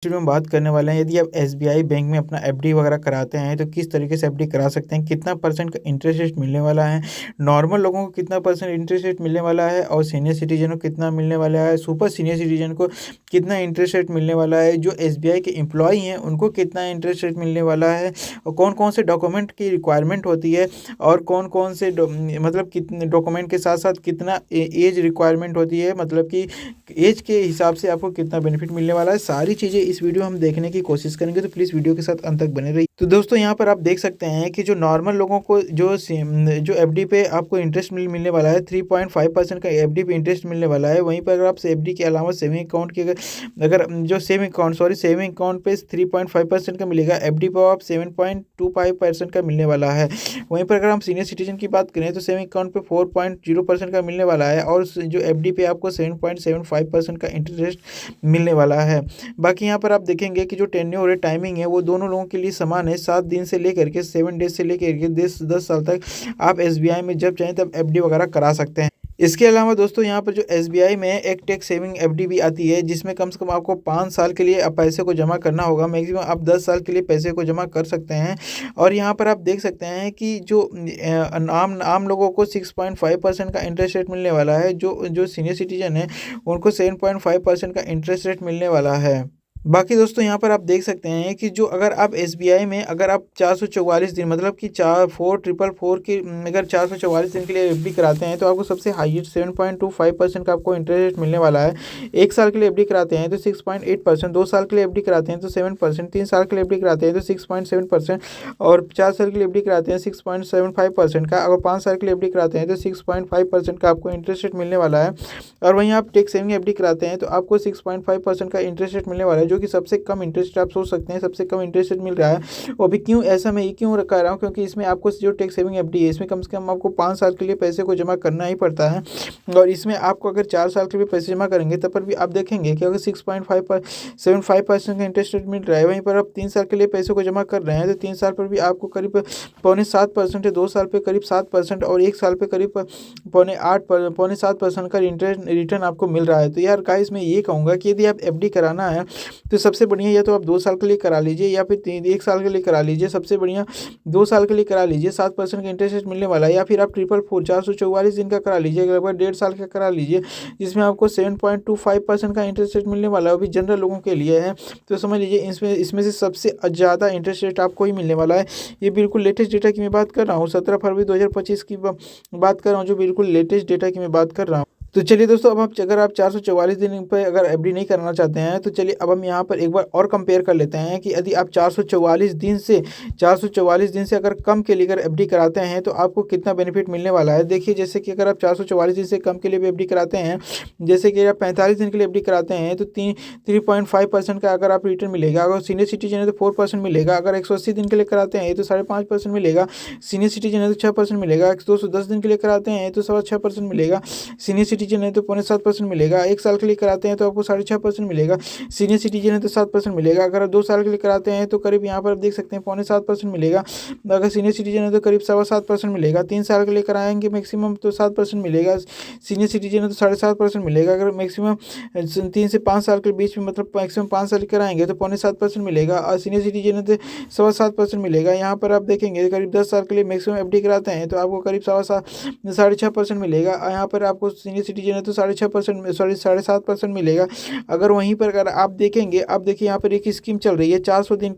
Video में बात करने वाले हैं, यदि आप एसबीआई बैंक में अपना एफडी वगैरह कराते हैं तो किस तरीके से एफडी करा सकते हैं, कितना परसेंट का इंटरेस्ट रेट मिलने वाला है, नॉर्मल लोगों को कितना परसेंट इंटरेस्ट रेट मिलने वाला है और सीनियर सिटीजन को कितना मिलने वाला है, सुपर सीनियर सिटीजन को कितना इंटरेस्ट रेट मिलने वाला है, जो एसबीआई के एम्प्लॉई हैं उनको कितना इंटरेस्ट रेट मिलने वाला है और कौन कौन से डॉक्यूमेंट की रिक्वायरमेंट होती है और कौन कौन से मतलब कितने डॉक्यूमेंट के साथ साथ कितना एज रिक्वायरमेंट होती है, मतलब कि एज के हिसाब से आपको कितना बेनिफिट मिलने वाला है, सारी चीज़ें इस वीडियो हम देखने की कोशिश करेंगे। तो प्लीज़ वीडियो के साथ अंत तक बने रहिए। तो दोस्तों यहाँ पर आप देख सकते हैं कि जो नॉर्मल लोगों को जो एफडी पे आपको इंटरेस्ट मिलने वाला है 3.5% का एफडी पे इंटरेस्ट मिलने वाला है। वहीं पर अगर आप एफडी के अलावा सेविंग अकाउंट के अगर जो सेविंग अकाउंट पे 3.5% का मिलेगा, एफडी पर आप 7.25% का मिलने वाला है। वहीं पर अगर हम सीनियर सिटीजन की बात करें तो सेविंग अकाउंट पे 4.0% का मिलने वाला है और जो एफडी पे आपको 7.75% का इंटरेस्ट मिलने वाला है। बाकी यहाँ पर आप देखेंगे कि जो टेन्योर है, टाइमिंग है, वो दोनों लोगों के लिए समान है। 7 दिन से लेकर के 7 डेज से लेकर के 10 साल तक आप एसबीआई में जब चाहें तब एफडी वगैरह करा सकते हैं। इसके अलावा दोस्तों यहाँ पर जो एसबीआई में एक टैक्स सेविंग एफडी भी आती है, जिसमें कम से कम आपको 5 साल के लिए पैसे को जमा करना होगा। मैक्सिमम आप 10 साल के लिए पैसे को जमा कर सकते हैं। और यहाँ पर आप देख सकते हैं कि जो आम लोगों को 6.5% का इंटरेस्ट रेट मिलने वाला है, जो सीनियर सिटीजन है उनको 7.5% का इंटरेस्ट रेट मिलने वाला है। बाकी दोस्तों यहाँ पर आप देख सकते हैं कि जो अगर आप एसबीआई में अगर आप 444 दिन मतलब कि 4,444 की अगर 444 दिन के लिए एफडी कराते हैं तो आपको सबसे हाईएस्ट 7.25% का आपको इंटरेस्ट रेट मिलने वाला है। 1 साल के लिए एफडी कराते हैं तो 6.8%, 2 साल के लिए एफडी कराते हैं तो 7%, 3 साल के लिए एफडी कराते हैं तो 6.7% और 4 साल के लिए एफडी कराते हैं 6.75% का, अगर 5 साल के लिए एफडी कराते हैं तो 6.5% का आपको इंटरेस्ट रेट मिलने वाला है। और वहीं आप टैक्स सेविंग एफडी कराते हैं तो आपको 6.5% का इंटरेस्ट रेट मिलने वाला है, जो कि सबसे कम इंटरेस्ट आप सोच सकते हैं, सबसे कम इंटरेस्ट रेट मिल रहा है। और अभी क्यों ऐसा मैं ये क्यों कह रहा हूँ, क्योंकि इसमें आपको जो टैक्स सेविंग एफडी है इसमें कम से कम आपको 5 साल के लिए पैसे को जमा करना ही पड़ता है। और इसमें आपको अगर 4 साल के लिए पैसे जमा करेंगे तब पर भी आप देखेंगे कि अगर 6.75% का इंटरेस्ट रेट मिल रहा है, वहीं पर आप 3 साल के लिए पैसे को जमा कर रहे हैं तो 3 साल पर भी आपको करीब 6.25% है, 2 साल पे करीब 7% और 1 साल पे करीब 6.7% का रिटर्न आपको मिल रहा है। तो यार गाइस मैं ये कहूँगा कि यदि आप एफडी कराना है तो सबसे बढ़िया या तो आप 2 साल के लिए करा लीजिए या फिर 1 साल के लिए करा लीजिए। सबसे बढ़िया 2 साल के लिए करा लीजिए, 7% का इंटरेस्ट रेट मिलने वाला है। या फिर आप 444 दिन का करा लीजिए, लगभग 1.5 साल का करा लीजिए, जिसमें आपको 7.25% का इंटरेस्ट रेट मिलने वाला है, वो भी जनरल लोगों के लिए है। तो समझ लीजिए इसमें से सबसे ज़्यादा इंटरेस्ट रेट आपको ही मिलने वाला है। ये बिल्कुल लेटेस्ट डेटा की मैं बात कर रहा हूँ, 17 फरवरी 2025 की बात कर रहा हूँ, जो बिल्कुल लेटेस्ट डेटा की मैं बात कर रहा हूँ। तो चलिए दोस्तों, अब आप अगर आप 444 दिन पर अगर एफडी नहीं करना चाहते हैं तो चलिए अब हम यहाँ पर एक बार और कंपेयर कर लेते हैं कि यदि आप 444 दिन से अगर कम के लिए अगर एफडी कराते हैं तो आपको कितना बेनिफिट मिलने वाला है। देखिए, जैसे कि अगर आप 444 दिन से कम के लिए भी एफडी कराते हैं, जैसे कि आप 45 दिन के लिए एफडी कराते हैं तो 3.5% का अगर आप रिटर्न मिलेगा। अगर सीनियर सिटीजन है तो 4% मिलेगा। अगर 180 दिन के लिए कराते हैं तो 5.5% मिलेगा। सीनियर सिटीजन है तो 6% मिलेगा। 210 दिन के लिए कराते हैं तो 6.5% मिलेगा। सीनियर सिटीजन है तो 0.7% मिलेगा। 1 साल के लिए कराते हैं तो आपको 6.5% मिलेगा। सीनियर सिटीजन है तो 7% मिलेगा। अगर आप 2 साल के लिए कराते हैं तो करीब यहाँ पर आप देख सकते हैं 0.7% मिलेगा। अगर सीनियर सिटीजन है तो करीब 7.25% मिलेगा। 3 साल के लिए कराएंगे मैक्सिमम तो 7% मिलेगा। सीनियर सिटीजन है तो 7.5% मिलेगा। अगर मैक्सिमम 3 से 5 साल के बीच में मतलब मैक्सिमम 5 साल कराएंगे तो 0.7% मिलेगा। और सीनियर सिटीजन है तो 7.25% मिलेगा। यहाँ पर आप देखेंगे करीब 10 साल के लिए मैक्सिमम एफडी कराते हैं तो आपको करीब 6.5% मिलेगा। यहाँ पर आपको सीनियर सिटीजन है तो 7.5% मिलेगा। अगर वहीं पर अगर आप देखेंगे, आप देखिए यहाँ पर एक स्कीम चल रही है 400 दिन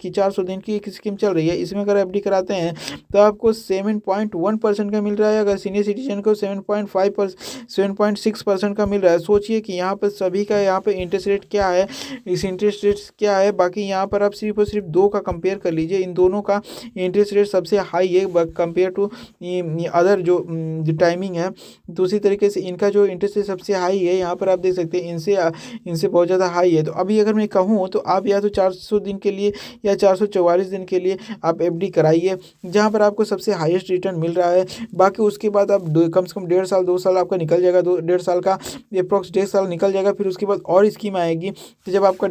की एक स्कीम चल रही है। इसमें अगर एफडी कराते हैं तो आपको 7.1% का मिल रहा है। अगर सीनियर सिटीजन को 7.6% का मिल रहा है। सोचिए कि यहाँ पर सभी का यहाँ पर इंटरेस्ट रेट क्या है, इस इंटरेस्ट रेट क्या है। बाकी यहाँ पर आप सिर्फ और सिर्फ 2 का कंपेयर कर लीजिए, इन दोनों का इंटरेस्ट रेट सबसे हाई है कंपेयर टू अदर जो टाइमिंग है। दूसरी तरीके से इनका जो इंटरेस्ट रेट सबसे हाई है, यहाँ पर आप देख सकते हैं इनसे बहुत ज़्यादा हाई है। तो अभी अगर मैं कहूँ तो आप या तो 400 दिन के लिए या 444 दिन के लिए आप एफडी कराइए, जहाँ पर आपको सबसे हाईएस्ट रिटर्न मिल रहा है। बाकी उसके बाद आप कम से कम 1.5 साल 2 साल आपका निकल जाएगा, 1.5 साल का अप्रॉक्स 1.5 साल निकल जाएगा। फिर उसके बाद और स्कीम आएगी, तो जब आपका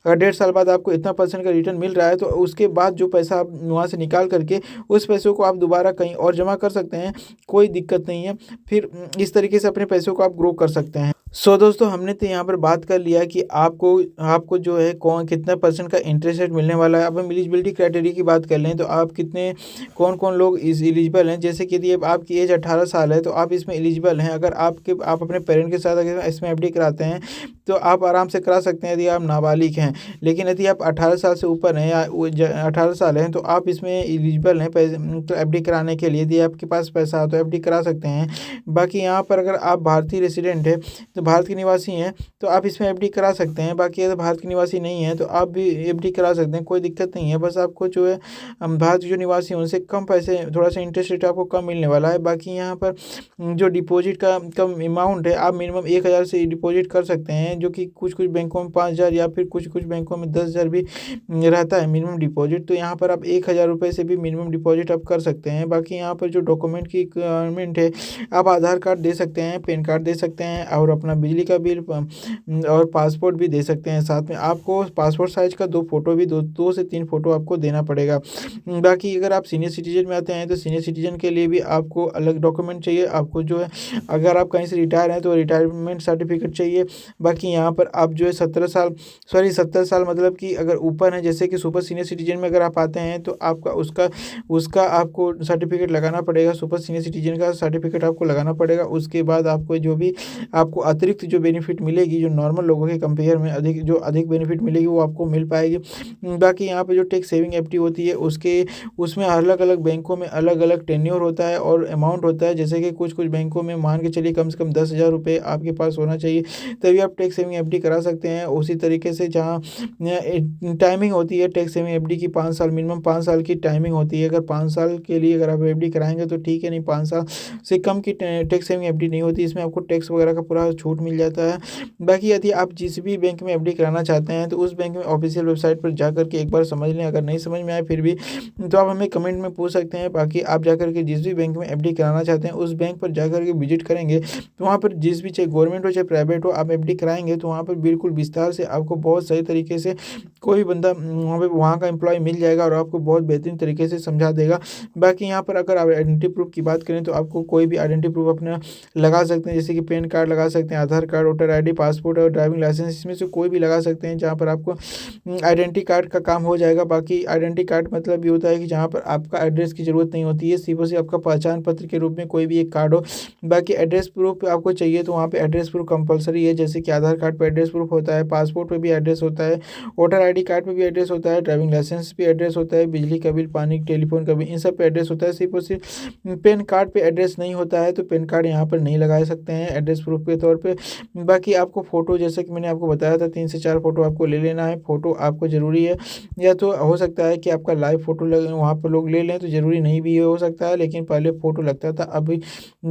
अगर 1.5 साल बाद आपको इतना परसेंट का रिटर्न मिल रहा है, तो उसके बाद जो पैसा आप वहाँ से निकाल करके उस पैसों को आप दोबारा कहीं और जमा कर सकते हैं, कोई दिक्कत नहीं है। फिर इस तरीके से अपने पैसों को आप ग्रो कर सकते हैं। सो दोस्तों, हमने तो यहाँ पर बात कर लिया कि आपको आपको जो है कौन कितना परसेंट का इंटरेस्ट रेट मिलने वाला है। अब हम एलिजिबिलिटी क्राइटेरिया की बात कर लें, तो आप कितने कौन-कौन लोग इस एलिजिबल हैं। जैसे कि यदि अब आपकी एज 18 साल है, तो आप इसमें एलिजिबल हैं। अगर आप अपने पेरेंट के साथ अगर इसमें एफडी कराते हैं, तो आप आराम से करा सकते हैं, यदि आप नाबालिग हैं। लेकिन यदि आप 18 साल से ऊपर हैं या 18 साल हैं, तो आप इसमें एलिजिबल हैं पैसे तो एफडी कराने के लिए। यदि आपके पास पैसा है तो एफडी करा सकते हैं। बाकी यहाँ पर अगर आप भारतीय रेसिडेंट हैं, तो भारत के निवासी हैं, तो आप इसमें एफडी करा सकते हैं। बाकी अगर भारत के निवासी नहीं हैं, तो आप भी एफडी करा सकते हैं, कोई दिक्कत नहीं है। बस आपको जो है भारत के जो निवासी हैं उनसे कम पैसे, थोड़ा सा इंटरेस्ट रेट आपको कम मिलने वाला है। बाकी यहाँ पर जो डिपॉजिट का कम अमाउंट है, आप मिनिमम 1,000 से डिपॉजिट कर सकते हैं, जो कि कुछ बैंकों में 5,000 या फिर कुछ बैंकों में 10,000 भी रहता है मिनिमम डिपॉजिट। तो यहाँ पर आप 1,000 रुपये से भी मिनिमम डिपॉजिट आप कर सकते हैं। बाकी यहाँ पर जो डॉक्यूमेंट की रिक्वायरमेंट है, आप आधार कार्ड दे सकते हैं, पैन कार्ड दे सकते हैं और अपना बिजली का बिल और पासपोर्ट भी दे सकते हैं। साथ में आपको पासपोर्ट साइज़ का 2 फ़ोटो भी 2 से 3 फ़ोटो आपको देना पड़ेगा। बाकी अगर आप सीनियर सिटीज़न में आते हैं, तो सीनियर सिटीज़न के लिए भी आपको अलग डॉक्यूमेंट चाहिए। आपको जो है, अगर आप कहीं से रिटायर हैं, तो रिटायरमेंट सर्टिफिकेट चाहिए। बाकी यहाँ पर आप जो है 70 साल मतलब कि अगर ऊपर हैं, जैसे कि सुपर सीनियर सिटीज़न में अगर आप आते हैं, तो आपका उसका उसका आपको सर्टिफिकेट लगाना पड़ेगा। सुपर सीनियर सिटीज़न का सर्टिफिकेट आपको लगाना पड़ेगा। उसके बाद आपको जो भी आपको अतिरिक्त जो बेनिफिट मिलेगी, जो नॉर्मल लोगों के कंपेयर में अधिक बेनिफिट मिलेगी, वो आपको मिल पाएगी। बाकी यहाँ पे जो टैक्स सेविंग एफडी होती है, उसमें अलग-अलग बैंकों में अलग-अलग टेन्योर होता है और अमाउंट होता है। जैसे कि कुछ बैंकों में मान के चलिए कम से कम 10,000 रुपये आपके पास होना चाहिए, तभी आप टैक्स सेविंग एफडी करा सकते हैं। उसी तरीके से जहाँ टाइमिंग होती है टैक्स सेविंग एफडी की 5 साल, मिनिमम 5 साल की टाइमिंग होती है। अगर 5 साल के लिए अगर आप एफडी कराएँगे तो ठीक है, नहीं 5 साल से कम की टैक्स सेविंग एफडी नहीं होती। इसमें आपको टैक्स वगैरह का पूरा छूट मिल जाता है। बाकी यदि आप जिस भी बैंक में एफडी कराना चाहते हैं, तो उस बैंक में ऑफिशियल वेबसाइट पर जाकर के एक बार समझ लें। अगर नहीं समझ में आए फिर भी, तो आप हमें कमेंट में पूछ सकते हैं। बाकी आप जाकर के जिस भी बैंक में एफडी कराना चाहते हैं, उस बैंक पर जाकर के विजिट करेंगे, तो वहाँ पर जिस भी, चाहे गवर्नमेंट हो चाहे प्राइवेट हो, आप एफडी कराएँगे तो वहाँ पर बिल्कुल विस्तार से आपको बहुत सही तरीके से कोई बंदा वहाँ का एम्प्लॉय मिल जाएगा और आपको बहुत बेहतरीन तरीके से समझा देगा। बाकी यहाँ पर अगर आप आइडेंटिटी प्रूफ की बात करें, तो आपको कोई भी आइडेंटिटी प्रूफ अपना लगा सकते हैं। जैसे कि पैन कार्ड लगा सकते हैं, आधार कार्ड, वोटर आईडी, पासपोर्ट और ड्राइविंग लाइसेंस, इसमें से कोई भी लगा सकते हैं, जहाँ पर आपको आइडेंटिटी कार्ड का काम हो जाएगा। बाकी आइडेंटिटी कार्ड मतलब ये होता है कि जहाँ पर आपका एड्रेस की ज़रूरत नहीं होती है, सिर्फ और सिर्फ आपका पहचान पत्र के रूप में कोई भी एक कार्ड हो। बाकी एड्रेस प्रूफ आपको चाहिए, तो वहाँ पे एड्रेस प्रूफ कंपलसरी है। जैसे कि आधार कार्ड पर एड्रेस प्रूफ होता है, पासपोर्ट पे भी एड्रेस होता है, वोटर आईडी कार्ड पे भी एड्रेस होता है, ड्राइविंग लाइसेंस पे एड्रेस होता है, बिजली का बिल, पानी, टेलीफोन का बिल, इन सब पे एड्रेस होता है। सिर्फ और सिर्फ पैन कार्ड पे एड्रेस नहीं होता है, तो पैन कार्ड यहाँ पर नहीं लगा सकते हैं एड्रेस प्रूफ के तौर पे। बाकी आपको फ़ोटो, जैसे कि मैंने आपको बताया था, 3 से 4 फ़ोटो आपको ले लेना है। फ़ोटो आपको ज़रूरी है, या तो हो सकता है कि आपका लाइव फ़ोटो वहाँ पर लोग ले लें, तो ज़रूरी नहीं भी हो सकता है। लेकिन पहले फ़ोटो लगता था, अभी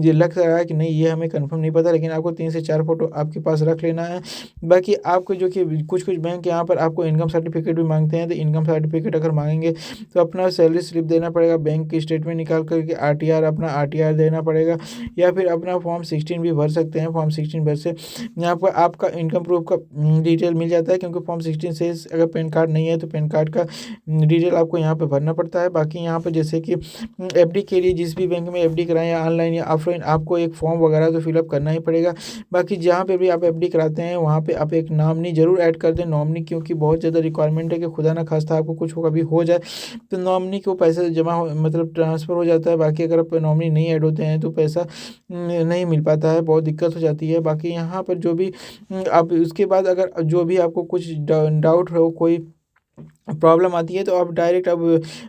ये लग रहा है कि नहीं, ये हमें कंफर्म नहीं पता, लेकिन आपको 3 से 4 फ़ोटो आपके पास रख लेना है। बाकी आपको जो कि कुछ बैंक यहाँ पर आपको इनकम सर्टिफिकेट भी मांगते हैं, तो इनकम सर्टिफिकेट अगर मांगेंगे तो अपना सैलरी स्लिप देना पड़ेगा, बैंक की स्टेटमेंट निकाल करके अपना आरटीआर देना पड़ेगा, या फिर अपना फॉर्म 16 भी भर सकते हैं। फॉर्म 16 भर से यहाँ पर आपका इनकम प्रूफ का डिटेल मिल जाता है, क्योंकि फॉर्म 16 से अगर पैन कार्ड नहीं है, तो पैन कार्ड का डिटेल आपको यहाँ पर भरना पड़ता है। बाकी यहाँ पर जैसे कि एफडी के लिए जिस भी बैंक में एफडी कराएं, या ऑनलाइन या ऑफलाइन, आपको एक फॉर्म वगैरह तो फिलअप करना ही पड़ेगा। बाकी जहाँ पे भी आप एफडी कराते हैं, वहाँ पे आप एक नॉमिनी ज़रूर ऐड कर दें। नॉमिनी क्योंकि बहुत ज़्यादा रिक्वायरमेंट है कि खुदा ना खास्ता आपको कुछ कभी हो जाए, तो नॉमिनी को पैसा जमा हो, मतलब ट्रांसफ़र हो जाता है। बाकी अगर आप नॉमिनी नहीं ऐड होते हैं, तो पैसा नहीं मिल पाता है, बहुत दिक्कत हो जाती है। बाकी यहाँ पर जो भी आप उसके बाद अगर जो भी आपको कुछ डाउट हो, कोई प्रॉब्लम आती है, तो आप डायरेक्ट अब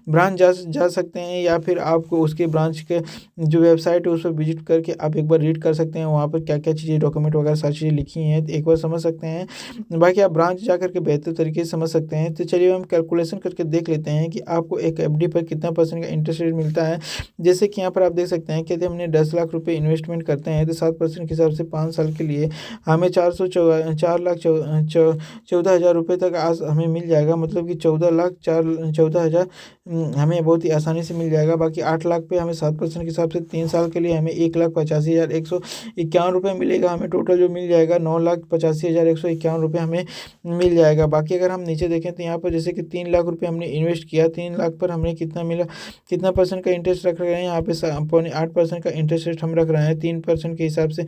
ब्रांच जा सकते हैं, या फिर आपको उसके ब्रांच के जो वेबसाइट है उस पर विजिट करके आप एक बार रीड कर सकते हैं। वहाँ पर क्या-क्या चीज़ें, डॉक्यूमेंट वगैरह सारी चीज़ें लिखी हैं, तो एक बार समझ सकते हैं। बाकी आप ब्रांच जा कर के बेहतर तरीके से समझ सकते हैं। तो चलिए हम कैलकुलेशन करके देख लेते हैं कि आपको एक एफडी पर कितना परसेंट का इंटरेस्ट रेट मिलता है। जैसे कि यहाँ पर आप देख सकते हैं कि यदि हमने 10 लाख रुपये इन्वेस्टमेंट करते हैं, तो 7% के हिसाब से 5 साल के लिए हमें 4 लाख 14 हज़ार रुपये तक हमें मिल जाएगा। मतलब कि 14,04,14,000 हमें बहुत ही आसानी से मिल जाएगा। बाकी 8 लाख पे हमें 7% के हिसाब से 3 साल के लिए हमें 1,85,151 रुपये मिलेगा। हमें टोटल जो मिल जाएगा 9,85,151 रुपये हमें मिल जाएगा। बाकी अगर हम नीचे देखें तो यहाँ पर जैसे कि 3 लाख रुपये हमने इन्वेस्ट किया, 3 लाख पर हमने कितना मिला, कितना परसेंट का इंटरेस्ट रख रहे हैं यहाँ पे 8% का इंटरेस्ट रेट हम रख रहे हैं 3% के हिसाब से।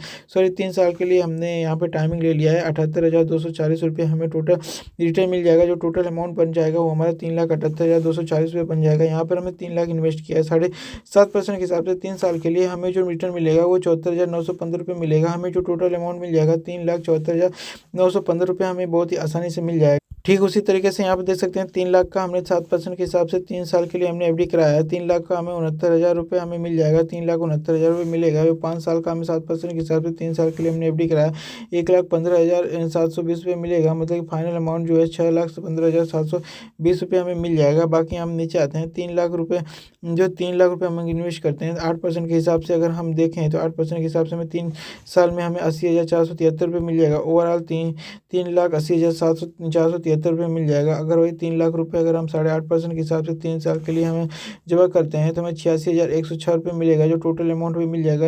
3 साल के लिए हमने यहाँ पे टाइमिंग ले लिया है। 78,240 रुपये हमें टोटल रिटर्न मिल जाएगा। जो टोटल अमाउंट बन जाएगा वो हमारा 3,78,240 रुपये बन जाएगा। यहाँ पर हमने 3 लाख इन्वेस्ट किया है, 7.5% के हिसाब से 3 साल के लिए हमें जो रिटर्न मिलेगा वो 74,915 रुपये मिलेगा। हमें जो टोटल अमाउंट मिल जाएगा 3,74,915 रुपये हमें बहुत ही आसानी से मिल जाएगा। ठीक उसी तरीके से यहाँ पर देख सकते हैं 3 लाख का हमने 7% के हिसाब से 3 साल के लिए हमने एफडी कराया है। 3 लाख का हमें 69,000 रुपये हमें मिल जाएगा, 3,69,000 रुपये मिलेगा। जो 5 साल का हमें 7% के हिसाब से 3 साल के लिए हमने एफडी कराया 1,15,720 रुपये मिलेगा। मतलब कि फाइनल अमाउंट जो है 6,15,720 रुपये हमें मिल जाएगा। बाकी हम नीचे आते हैं 3 लाख रुपये, जो 3 लाख रुपये हम इन्वेस्ट करते हैं 8% के हिसाब से अगर हम देखें तो 8% के हिसाब से हमें 3 साल में हमें 80,473 रुपये मिल जाएगा। ओवरऑल 3,80,473 रुपये मिल जाएगा। अगर वही 3 लाख रुपये अगर हम 8.5% के हिसाब से 3 साल के लिए हमें जमा करते हैं तो हमें 86,106 रुपये मिलेगा। जो टोटल अमाउंट भी मिल जाएगा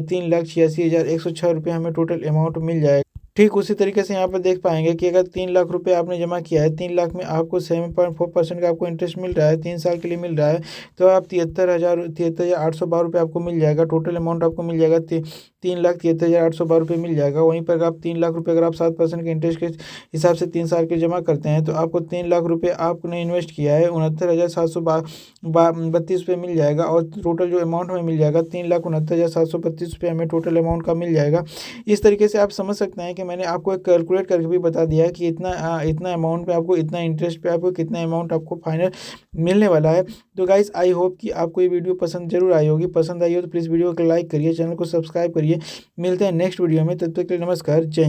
3,86,106 रुपये हमें टोटल अमाउंट मिल जाएगा। ठीक उसी तरीके से यहाँ पर देख पाएंगे कि अगर 3 लाख रुपए आपने जमा किया है, 3 लाख में आपको 7.4% का आपको इंटरेस्ट मिल रहा है, 3 साल के लिए मिल रहा है, तो आप 73,812 रुपये आपको मिल जाएगा। टोटल अमाउंट आपको मिल जाएगा 3,73,812 रुपये मिल जाएगा। वहीं पर आप 3 लाख रुपये अगर आप 7% के इंटरेस्ट के हिसाब से 3 साल के जमा करते हैं तो आपको 3 लाख रुपये आपने इन्वेस्ट किया है 69,732 रुपये मिल जाएगा। और टोटल जो अमाउंट हमें मिल जाएगा 3,69,732 रुपये हमें टोटल अमाउंट का मिल जाएगा। इस तरीके से आप समझ सकते हैं कि मैंने आपको एक कैलकुलेट करके भी बता दिया है कि इतना अमाउंट पे आपको, इतना इंटरेस्ट पे आपको कितना अमाउंट आपको फाइनल मिलने वाला है। तो गाइस आई होप कि आपको ये वीडियो पसंद जरूर आई होगी। पसंद आई हो तो प्लीज़ वीडियो को लाइक करिए, चैनल को सब्सक्राइब करिए। मिलते हैं नेक्स्ट वीडियो में, तब तक के लिए नमस्कार, जय हिंद।